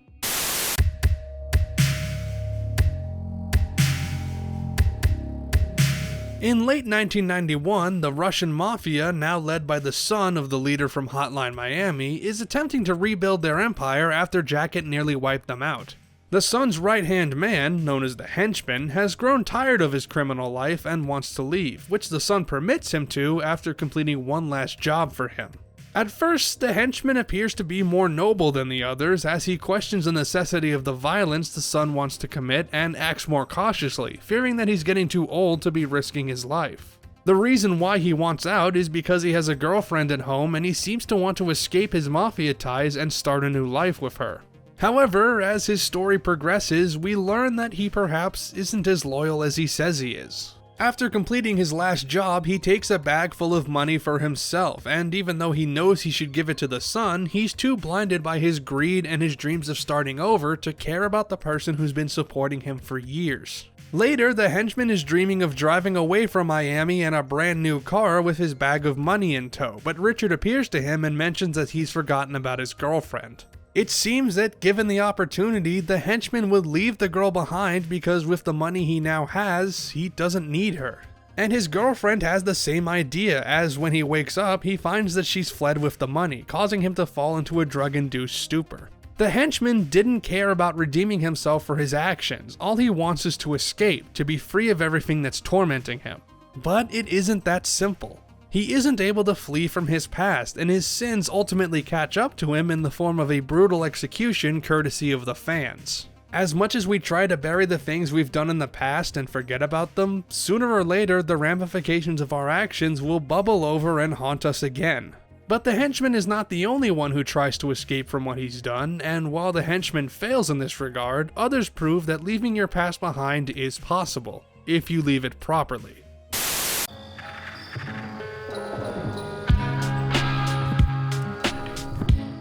In late 1991, the Russian Mafia, now led by the son of the leader from Hotline Miami, is attempting to rebuild their empire after Jacket nearly wiped them out. The son's right-hand man, known as the Henchman, has grown tired of his criminal life and wants to leave, which the son permits him to after completing one last job for him. At first, the Henchman appears to be more noble than the others as he questions the necessity of the violence the son wants to commit and acts more cautiously, fearing that he's getting too old to be risking his life. The reason why he wants out is because he has a girlfriend at home and he seems to want to escape his mafia ties and start a new life with her. However, as his story progresses, we learn that he perhaps isn't as loyal as he says he is. After completing his last job, he takes a bag full of money for himself, and even though he knows he should give it to the son, he's too blinded by his greed and his dreams of starting over to care about the person who's been supporting him for years. Later, the Henchman is dreaming of driving away from Miami in a brand new car with his bag of money in tow, but Richard appears to him and mentions that he's forgotten about his girlfriend. It seems that given the opportunity, the Henchman would leave the girl behind because with the money he now has, he doesn't need her. And his girlfriend has the same idea, as when he wakes up, he finds that she's fled with the money, causing him to fall into a drug-induced stupor. The Henchman didn't care about redeeming himself for his actions, all he wants is to escape, to be free of everything that's tormenting him. But it isn't that simple. He isn't able to flee from his past, and his sins ultimately catch up to him in the form of a brutal execution courtesy of the fans. As much as we try to bury the things we've done in the past and forget about them, sooner or later the ramifications of our actions will bubble over and haunt us again. But the Henchman is not the only one who tries to escape from what he's done, and while the Henchman fails in this regard, others prove that leaving your past behind is possible, if you leave it properly.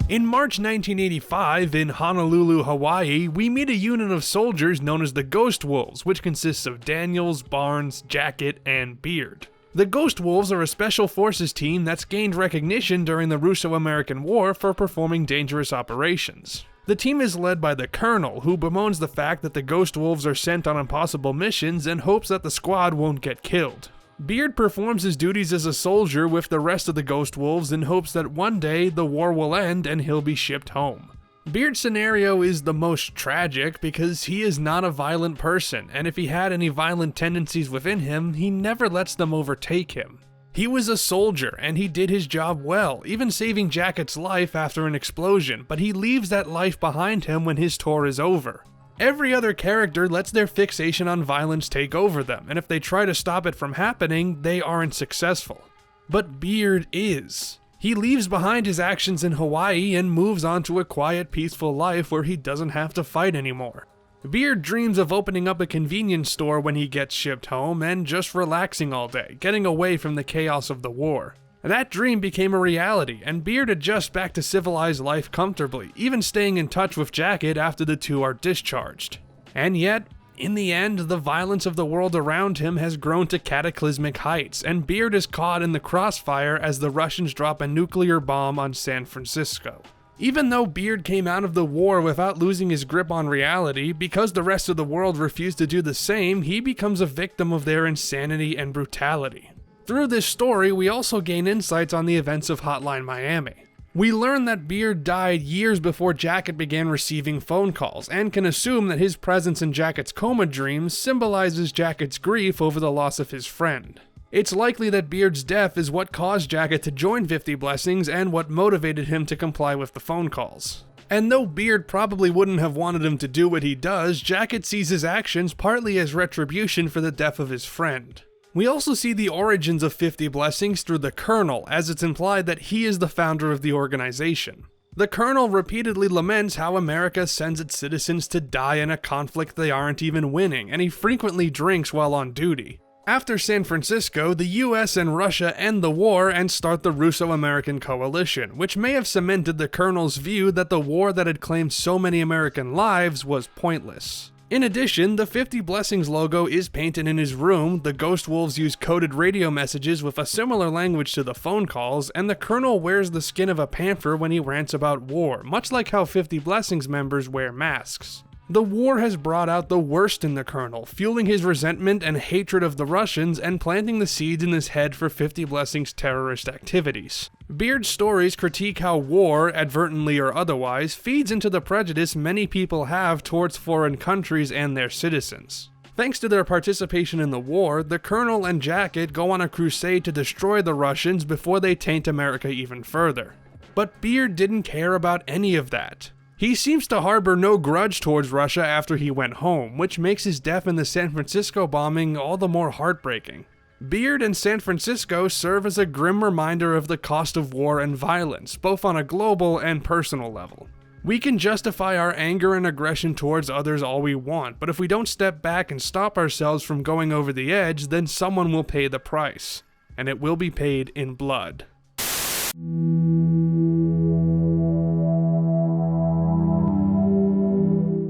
In March 1985, in Honolulu, Hawaii, we meet a unit of soldiers known as the Ghost Wolves, which consists of Daniels, Barnes, Jacket, and Beard. The Ghost Wolves are a special forces team that's gained recognition during the Russo-American War for performing dangerous operations. The team is led by the Colonel, who bemoans the fact that the Ghost Wolves are sent on impossible missions and hopes that the squad won't get killed. Beard performs his duties as a soldier with the rest of the Ghost Wolves in hopes that one day the war will end and he'll be shipped home. Beard's scenario is the most tragic because he is not a violent person, and if he had any violent tendencies within him, he never lets them overtake him. He was a soldier, and he did his job well, even saving Jacket's life after an explosion, but he leaves that life behind him when his tour is over. Every other character lets their fixation on violence take over them, and if they try to stop it from happening, they aren't successful. But Beard is. He leaves behind his actions in Hawaii and moves on to a quiet, peaceful life where he doesn't have to fight anymore. Beard dreams of opening up a convenience store when he gets shipped home and just relaxing all day, getting away from the chaos of the war. That dream became a reality, and Beard adjusts back to civilized life comfortably, even staying in touch with Jacket after the two are discharged. And yet, in the end, the violence of the world around him has grown to cataclysmic heights, and Beard is caught in the crossfire as the Russians drop a nuclear bomb on San Francisco. Even though Beard came out of the war without losing his grip on reality, because the rest of the world refused to do the same, he becomes a victim of their insanity and brutality. Through this story, we also gain insights on the events of Hotline Miami. We learn that Beard died years before Jacket began receiving phone calls, and can assume that his presence in Jacket's coma dreams symbolizes Jacket's grief over the loss of his friend. It's likely that Beard's death is what caused Jacket to join 50 Blessings and what motivated him to comply with the phone calls. And though Beard probably wouldn't have wanted him to do what he does, Jacket sees his actions partly as retribution for the death of his friend. We also see the origins of 50 Blessings through the Colonel, as it's implied that he is the founder of the organization. The Colonel repeatedly laments how America sends its citizens to die in a conflict they aren't even winning, and he frequently drinks while on duty. After San Francisco, the US and Russia end the war and start the Russo-American Coalition, which may have cemented the Colonel's view that the war that had claimed so many American lives was pointless. In addition, the 50 Blessings logo is painted in his room, the Ghost Wolves use coded radio messages with a similar language to the phone calls, and the Colonel wears the skin of a panther when he rants about war, much like how 50 Blessings members wear masks. The war has brought out the worst in the Colonel, fueling his resentment and hatred of the Russians and planting the seeds in his head for 50 Blessings' terrorist activities. Beard's stories critique how war, advertently or otherwise, feeds into the prejudice many people have towards foreign countries and their citizens. Thanks to their participation in the war, the Colonel and Jacket go on a crusade to destroy the Russians before they taint America even further. But Beard didn't care about any of that. He seems to harbor no grudge towards Russia after he went home, which makes his death in the San Francisco bombing all the more heartbreaking. Beard and San Francisco serve as a grim reminder of the cost of war and violence, both on a global and personal level. We can justify our anger and aggression towards others all we want, but if we don't step back and stop ourselves from going over the edge, then someone will pay the price. And it will be paid in blood.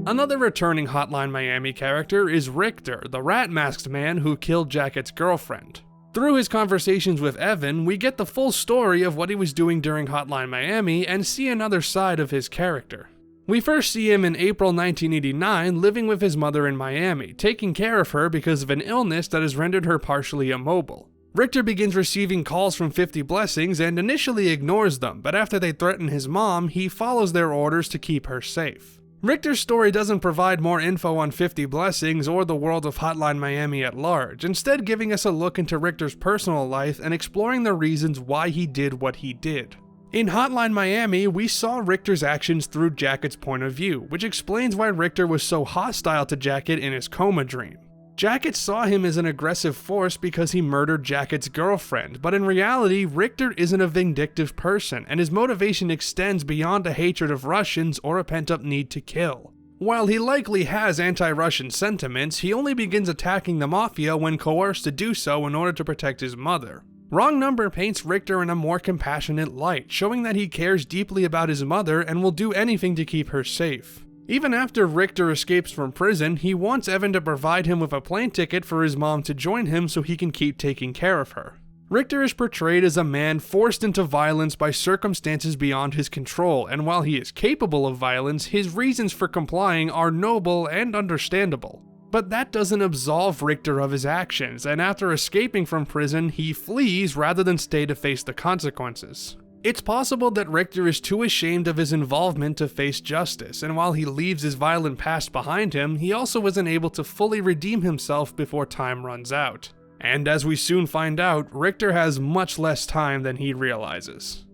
Another returning Hotline Miami character is Richter, the rat-masked man who killed Jacket's girlfriend. Through his conversations with Evan, we get the full story of what he was doing during Hotline Miami and see another side of his character. We first see him in April 1989 living with his mother in Miami, taking care of her because of an illness that has rendered her partially immobile. Richter begins receiving calls from 50 Blessings and initially ignores them, but after they threaten his mom, he follows their orders to keep her safe. Richter's story doesn't provide more info on 50 Blessings or the world of Hotline Miami at large, instead giving us a look into Richter's personal life and exploring the reasons why he did what he did. In Hotline Miami, we saw Richter's actions through Jacket's point of view, which explains why Richter was so hostile to Jacket in his coma dream. Jacket saw him as an aggressive force because he murdered Jacket's girlfriend, but in reality, Richter isn't a vindictive person, and his motivation extends beyond a hatred of Russians or a pent-up need to kill. While he likely has anti-Russian sentiments, he only begins attacking the Mafia when coerced to do so in order to protect his mother. Wrong Number paints Richter in a more compassionate light, showing that he cares deeply about his mother and will do anything to keep her safe. Even after Richter escapes from prison, he wants Evan to provide him with a plane ticket for his mom to join him so he can keep taking care of her. Richter is portrayed as a man forced into violence by circumstances beyond his control, and while he is capable of violence, his reasons for complying are noble and understandable. But that doesn't absolve Richter of his actions, and after escaping from prison, he flees rather than stay to face the consequences. It's possible that Richter is too ashamed of his involvement to face justice, and while he leaves his violent past behind him, he also isn't able to fully redeem himself before time runs out. And as we soon find out, Richter has much less time than he realizes.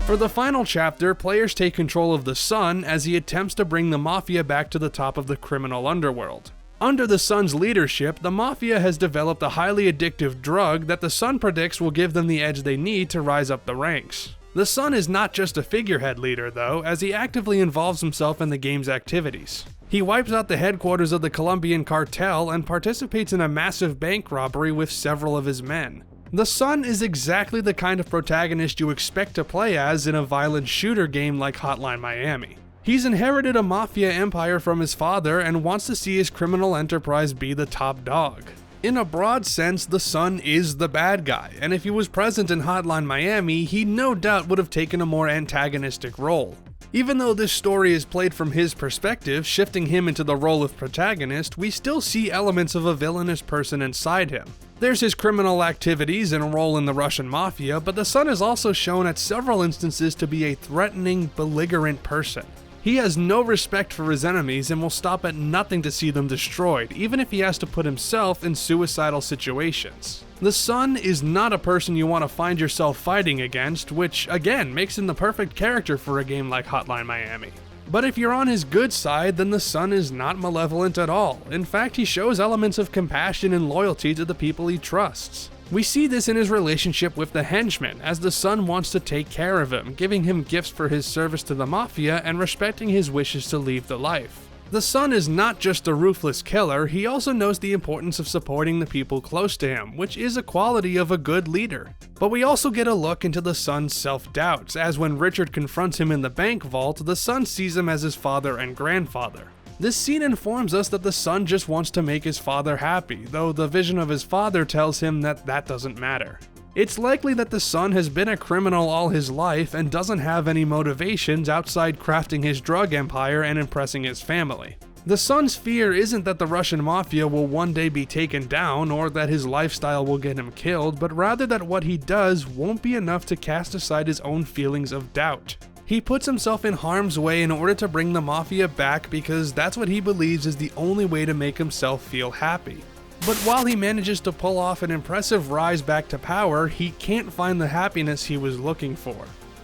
For the final chapter, players take control of the Sun as he attempts to bring the Mafia back to the top of the criminal underworld. Under the Sun's leadership, the Mafia has developed a highly addictive drug that the Sun predicts will give them the edge they need to rise up the ranks. The Sun is not just a figurehead leader though, as he actively involves himself in the game's activities. He wipes out the headquarters of the Colombian cartel and participates in a massive bank robbery with several of his men. The Sun is exactly the kind of protagonist you expect to play as in a violent shooter game like Hotline Miami. He's inherited a mafia empire from his father and wants to see his criminal enterprise be the top dog. In a broad sense, the Sun is the bad guy, and if he was present in Hotline Miami, he no doubt would have taken a more antagonistic role. Even though this story is played from his perspective, shifting him into the role of protagonist, we still see elements of a villainous person inside him. There's his criminal activities and role in the Russian mafia, but the Sun is also shown at several instances to be a threatening, belligerent person. He has no respect for his enemies and will stop at nothing to see them destroyed, even if he has to put himself in suicidal situations. The Sun is not a person you want to find yourself fighting against, which again makes him the perfect character for a game like Hotline Miami. But if you're on his good side, then the Sun is not malevolent at all. In fact, he shows elements of compassion and loyalty to the people he trusts. We see this in his relationship with the henchman, as the Sun wants to take care of him, giving him gifts for his service to the Mafia and respecting his wishes to leave the life. The Sun is not just a ruthless killer, he also knows the importance of supporting the people close to him, which is a quality of a good leader. But we also get a look into the Sun's self-doubts, as when Richard confronts him in the bank vault, the Sun sees him as his father and grandfather. This scene informs us that the Sun just wants to make his father happy, though the vision of his father tells him that that doesn't matter. It's likely that the Sun has been a criminal all his life and doesn't have any motivations outside crafting his drug empire and impressing his family. The Sun's fear isn't that the Russian Mafia will one day be taken down or that his lifestyle will get him killed, but rather that what he does won't be enough to cast aside his own feelings of doubt. He puts himself in harm's way in order to bring the Mafia back because that's what he believes is the only way to make himself feel happy. But while he manages to pull off an impressive rise back to power, he can't find the happiness he was looking for.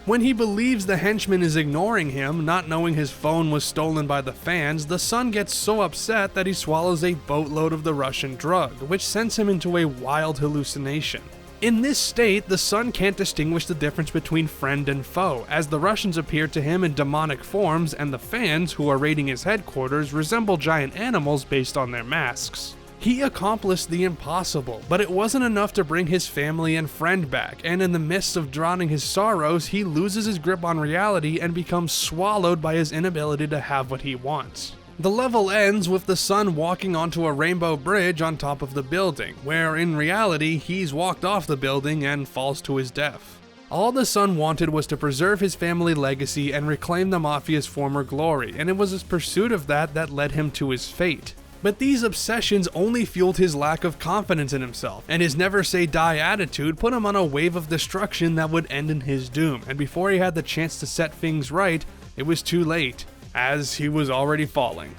When he believes the henchman is ignoring him, not knowing his phone was stolen by the fans, the Sun gets so upset that he swallows a boatload of the Russian drug, which sends him into a wild hallucination. In this state, the Sun can't distinguish the difference between friend and foe, as the Russians appear to him in demonic forms and the fans, who are raiding his headquarters, resemble giant animals based on their masks. He accomplished the impossible, but it wasn't enough to bring his family and friend back, and in the midst of drowning his sorrows, he loses his grip on reality and becomes swallowed by his inability to have what he wants. The level ends with the Sun walking onto a rainbow bridge on top of the building, where in reality, he's walked off the building and falls to his death. All the Sun wanted was to preserve his family legacy and reclaim the Mafia's former glory, and it was his pursuit of that that led him to his fate. But these obsessions only fueled his lack of confidence in himself, and his never say die attitude put him on a wave of destruction that would end in his doom, and before he had the chance to set things right, it was too late, as he was already falling.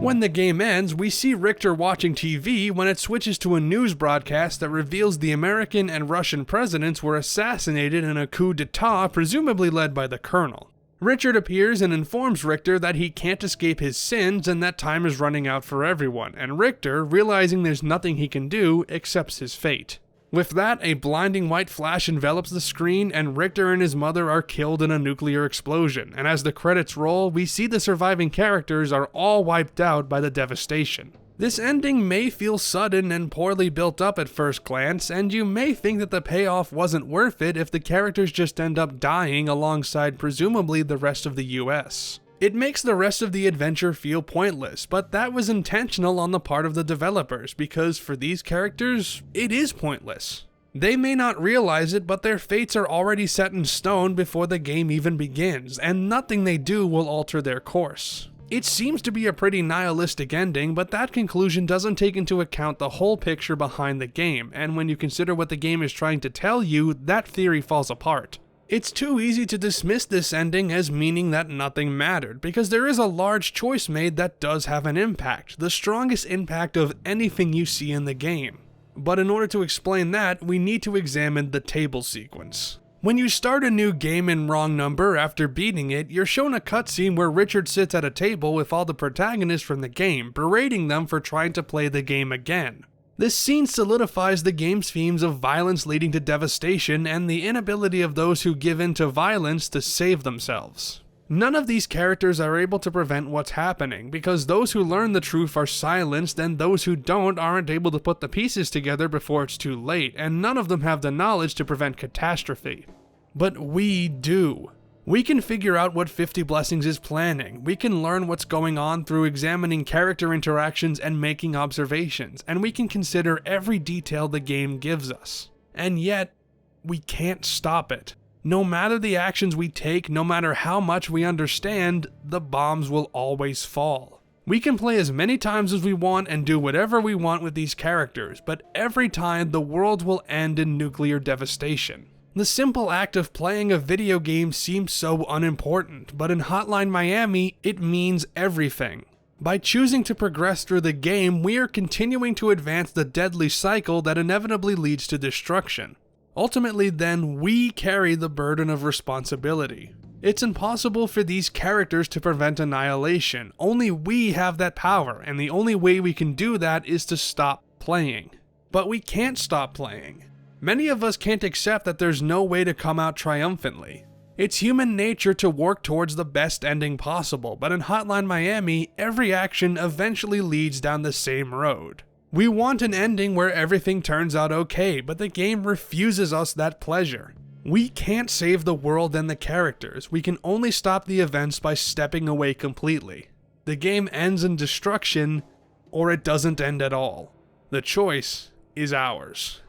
When the game ends, we see Richter watching TV when it switches to a news broadcast that reveals the American and Russian presidents were assassinated in a coup d'etat presumably led by the Colonel. Richard appears and informs Richter that he can't escape his sins and that time is running out for everyone, and Richter, realizing there's nothing he can do, accepts his fate. With that, a blinding white flash envelops the screen and Richter and his mother are killed in a nuclear explosion, and as the credits roll, we see the surviving characters are all wiped out by the devastation. This ending may feel sudden and poorly built up at first glance, and you may think that the payoff wasn't worth it if the characters just end up dying alongside presumably the rest of the US. It makes the rest of the adventure feel pointless, but that was intentional on the part of the developers, because for these characters, it is pointless. They may not realize it, but their fates are already set in stone before the game even begins, and nothing they do will alter their course. It seems to be a pretty nihilistic ending, but that conclusion doesn't take into account the whole picture behind the game, and when you consider what the game is trying to tell you, that theory falls apart. It's too easy to dismiss this ending as meaning that nothing mattered, because there is a large choice made that does have an impact, the strongest impact of anything you see in the game. But in order to explain that, we need to examine the table sequence. When you start a new game in wrong number after beating it, you're shown a cutscene where Richard sits at a table with all the protagonists from the game, berating them for trying to play the game again. This scene solidifies the game's themes of violence leading to devastation and the inability of those who give in to violence to save themselves. None of these characters are able to prevent what's happening, because those who learn the truth are silenced and those who don't aren't able to put the pieces together before it's too late, and none of them have the knowledge to prevent catastrophe. But we do. We can figure out what 50 Blessings is planning, we can learn what's going on through examining character interactions and making observations, and we can consider every detail the game gives us. And yet, we can't stop it. No matter the actions we take, no matter how much we understand, the bombs will always fall. We can play as many times as we want and do whatever we want with these characters, but every time the world will end in nuclear devastation. The simple act of playing a video game seems so unimportant, but in Hotline Miami, it means everything. By choosing to progress through the game, we are continuing to advance the deadly cycle that inevitably leads to destruction. Ultimately, then, we carry the burden of responsibility. It's impossible for these characters to prevent annihilation. Only we have that power, and the only way we can do that is to stop playing. But we can't stop playing. Many of us can't accept that there's no way to come out triumphantly. It's human nature to work towards the best ending possible, but in Hotline Miami, every action eventually leads down the same road. We want an ending where everything turns out okay, but the game refuses us that pleasure. We can't save the world and the characters, we can only stop the events by stepping away completely. The game ends in destruction, or it doesn't end at all. The choice is ours.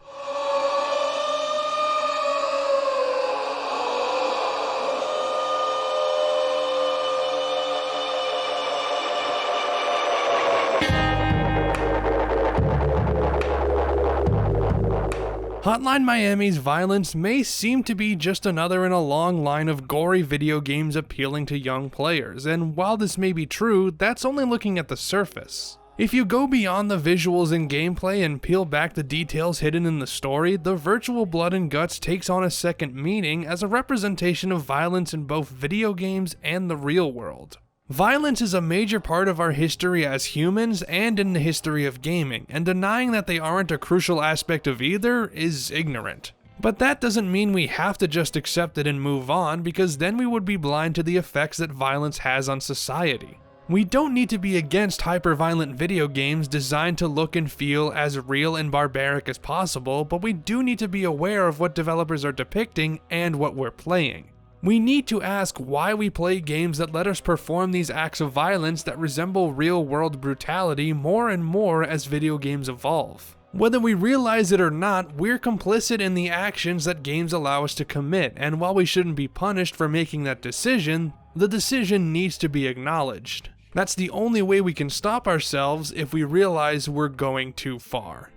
Hotline Miami's violence may seem to be just another in a long line of gory video games appealing to young players, and while this may be true, that's only looking at the surface. If you go beyond the visuals and gameplay and peel back the details hidden in the story, the virtual blood and guts takes on a second meaning as a representation of violence in both video games and the real world. Violence is a major part of our history as humans and in the history of gaming, and denying that they aren't a crucial aspect of either is ignorant. But that doesn't mean we have to just accept it and move on, because then we would be blind to the effects that violence has on society. We don't need to be against hyper-violent video games designed to look and feel as real and barbaric as possible, but we do need to be aware of what developers are depicting and what we're playing. We need to ask why we play games that let us perform these acts of violence that resemble real-world brutality more and more as video games evolve. Whether we realize it or not, we're complicit in the actions that games allow us to commit, and while we shouldn't be punished for making that decision, the decision needs to be acknowledged. That's the only way we can stop ourselves if we realize we're going too far.